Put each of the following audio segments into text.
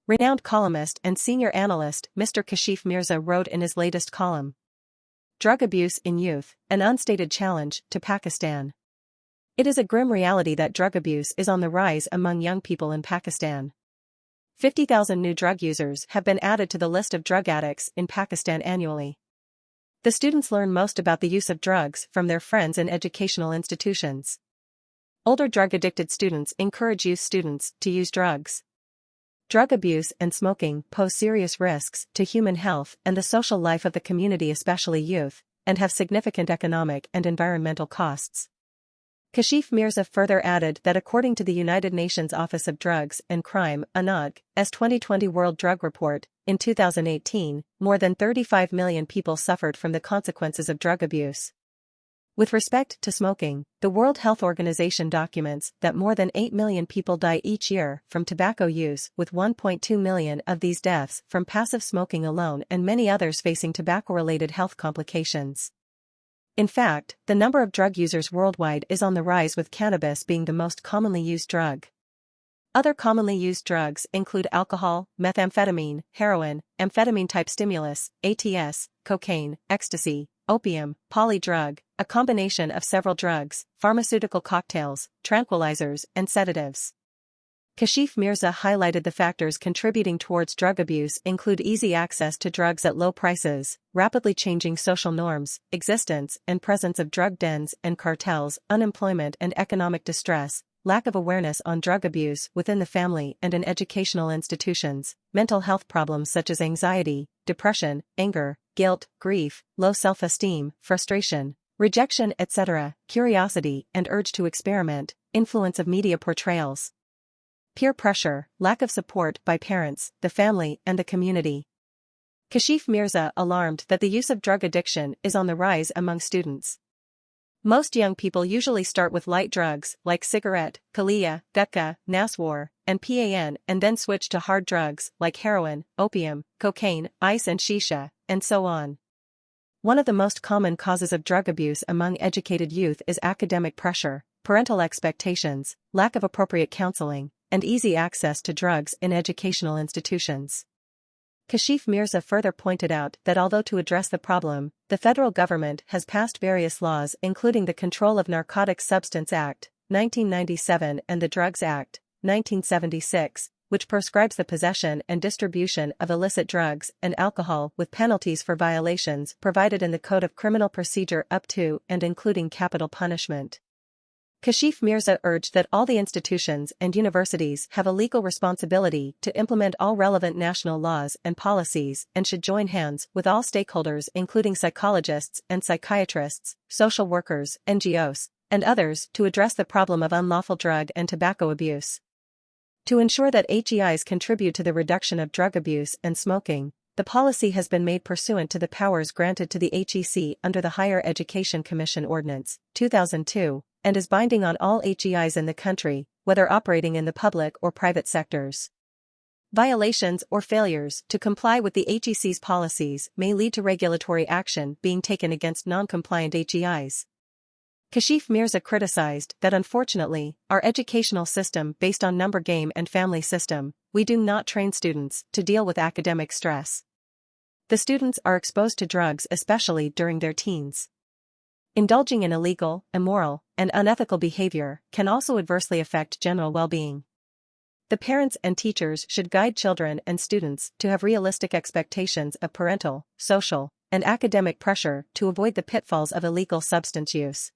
Renowned columnist and senior analyst Mr. Kashif Mirza wrote in his latest column, "Drug Abuse in Youth, an Unstated Challenge to Pakistan." It is a grim reality that drug abuse is on the rise among young people in Pakistan. 50,000 new drug users have been added to the list of drug addicts in Pakistan annually. The students learn most about the use of drugs from their friends in educational institutions. Older drug-addicted students encourage youth students to use drugs. Drug abuse and smoking pose serious risks to human health and the social life of the community, especially youth, and have significant economic and environmental costs. Kashif Mirza further added that according to the United Nations Office of Drugs and Crime (UNODC's 2020 World Drug Report, in 2018, more than 35 million people suffered from the consequences of drug abuse. With respect to smoking, the World Health Organization documents that more than 8 million people die each year from tobacco use, with 1.2 million of these deaths from passive smoking alone and many others facing tobacco-related health complications. In fact, the number of drug users worldwide is on the rise, with cannabis being the most commonly used drug. Other commonly used drugs include alcohol, methamphetamine, heroin, amphetamine-type stimulus, ATS, cocaine, ecstasy, opium, polydrug, a combination of several drugs, pharmaceutical cocktails, tranquilizers, and sedatives. Kashif Mirza highlighted the factors contributing towards drug abuse include easy access to drugs at low prices, rapidly changing social norms, existence and presence of drug dens and cartels, unemployment and economic distress, lack of awareness on drug abuse within the family and in educational institutions, mental health problems such as anxiety, depression, anger, guilt, grief, low self-esteem, frustration, rejection, etc., curiosity and urge to experiment, influence of media portrayals, peer pressure, lack of support by parents, the family and the community. Kashif Mirza alarmed that the use of drug addiction is on the rise among students. Most young people usually start with light drugs like cigarette, kalia, gutka, naswar, and pan and then switch to hard drugs like heroin, opium, cocaine, ice and shisha, and so on. One of the most common causes of drug abuse among educated youth is academic pressure, parental expectations, lack of appropriate counseling, and easy access to drugs in educational institutions. Kashif Mirza further pointed out that although to address the problem, the federal government has passed various laws including the Control of Narcotic Substance Act, 1997 and the Drugs Act, 1976, which prescribes the possession and distribution of illicit drugs and alcohol with penalties for violations provided in the Code of Criminal Procedure up to and including capital punishment. Kashif Mirza urged that all the institutions and universities have a legal responsibility to implement all relevant national laws and policies and should join hands with all stakeholders including psychologists and psychiatrists, social workers, NGOs, and others to address the problem of unlawful drug and tobacco abuse. To ensure that HEIs contribute to the reduction of drug abuse and smoking, the policy has been made pursuant to the powers granted to the HEC under the Higher Education Commission Ordinance, 2002, and is binding on all HEIs in the country, whether operating in the public or private sectors. Violations or failures to comply with the HEC's policies may lead to regulatory action being taken against non-compliant HEIs. Kashif Mirza criticized that unfortunately, our educational system based on number game and family system, we do not train students to deal with academic stress. The students are exposed to drugs especially during their teens. Indulging in illegal, immoral, and unethical behavior can also adversely affect general well-being. The parents and teachers should guide children and students to have realistic expectations of parental, social, and academic pressure to avoid the pitfalls of illegal substance use.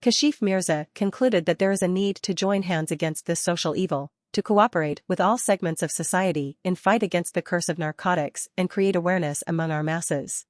Kashif Mirza concluded that there is a need to join hands against this social evil, to cooperate with all segments of society in fight against the curse of narcotics and create awareness among our masses.